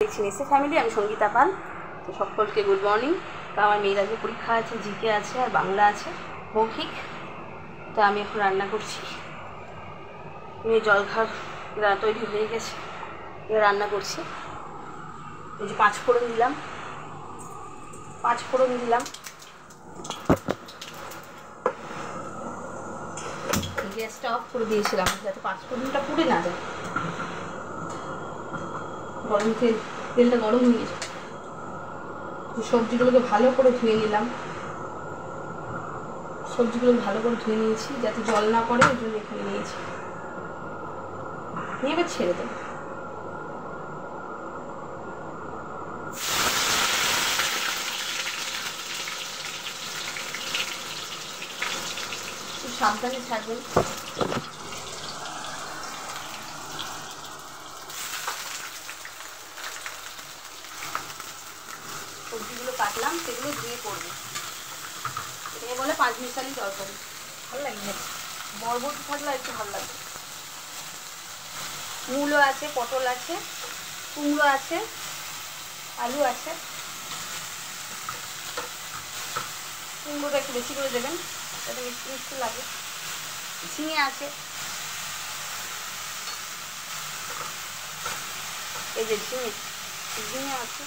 দেখছি নিশ্চয় ফ্যামিলি, আমি সঙ্গীতা পাল। তো সকলকে গুড মর্নিং। তো আমার মেয়ের আজকে পরীক্ষা আছে, জিকে আছে আর বাংলা আছে, মৌখিক। তো আমি এখন রান্না করছি। মেয়ে জলখাবার তৈরি হয়ে গেছে, এবার রান্না করছি। এই যে পাঁচফোড়ন দিলাম, গ্যাসটা অফ করে দিয়েছিলাম যাতে পাঁচফোড়নটা পুড়ে না যায়। তেলটা গরম হয়ে গেছে। সবজিগুলোকে ভালো করে ধুয়ে নিলাম, নিয়েছি যাতে জল না পড়ে, ওই জন্য এখানে নিয়েছি। নিয়ে এবার ছেড়ে দেব। সাবধানে ছাড়বেন। সবজিগুলো কাটলাম, সেগুলো ধুয়ে পড়বে। এটাকে বলে 5 মিশালি তরকারি। ভালো লাগে, বরবটি থাকলে একটু ভালো লাগবে। মূলো আছে, পটল আছে, কুমড়ো আছে, আলু আছে। কুমড়োটা একটু বেশি করে দেবেন, যাতে মিষ্টি মিষ্টি লাগে। ঝিঙে আছে, এই যে ঝিঙে আছে।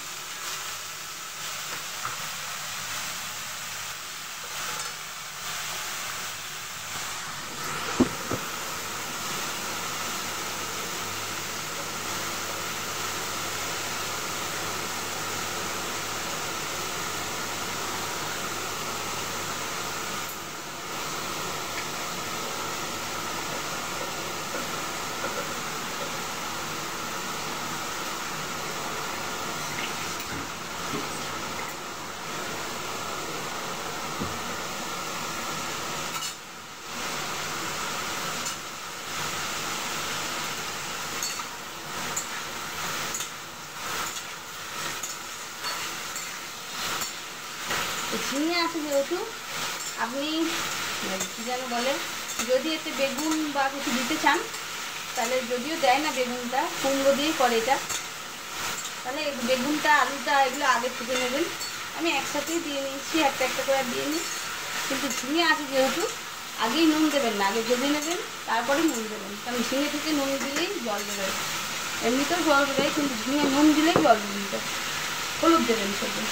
ঝিঙে আছে যেহেতু, আপনি কী যেন বলে, যদি এতে বেগুন বা কিছু দিতে চান তাহলে, যদিও দেয় না বেগুনটা, কুমড়ো দিয়েই করে এটা, তাহলে বেগুনটা আলুটা এগুলো আগে ফুটে নেবেন। আমি একসাথেই দিয়ে নিয়েছি, একটা একটা করে দিয়ে নিই। কিন্তু ঝিঙে আছে যেহেতু, আগেই নুন দেবেন না, আগে ভেজে নেবেন, তারপরে নুন দেবেন। কারণ ঝিঙে থেকে নুন দিলেই জল দেবে, এমনিতেও জল দেবে, কিন্তু ঝিঙে নুন দিলেই জল দেবে। হলুদ দেবেন সেটা।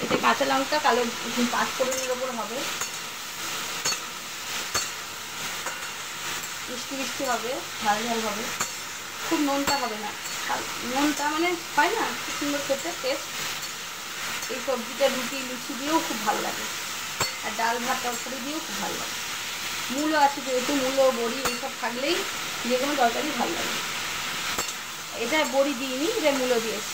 এটা কাঁচা লঙ্কা কালো পাঁচফোড়নের ওপর হবে, মিষ্টি মিষ্টি হবে, ঝাল ঝাল হবে, খুব নোনতা হবে না। নোনতা মানে হয় না, খুব সুন্দর খেতে টেস্ট। এই সবজিটা রুটি লুচি দিয়েও খুব ভালো লাগে, আর ডাল ভাত তরকারি দিয়েও খুব ভালো লাগে। মূলো আছে যেহেতু, মূলো বড়ি এইসব থাকলেই যে কোনো তরকারি ভালো লাগে। এটা বড়ি দিইনি, এটা মূলো দিয়েছি।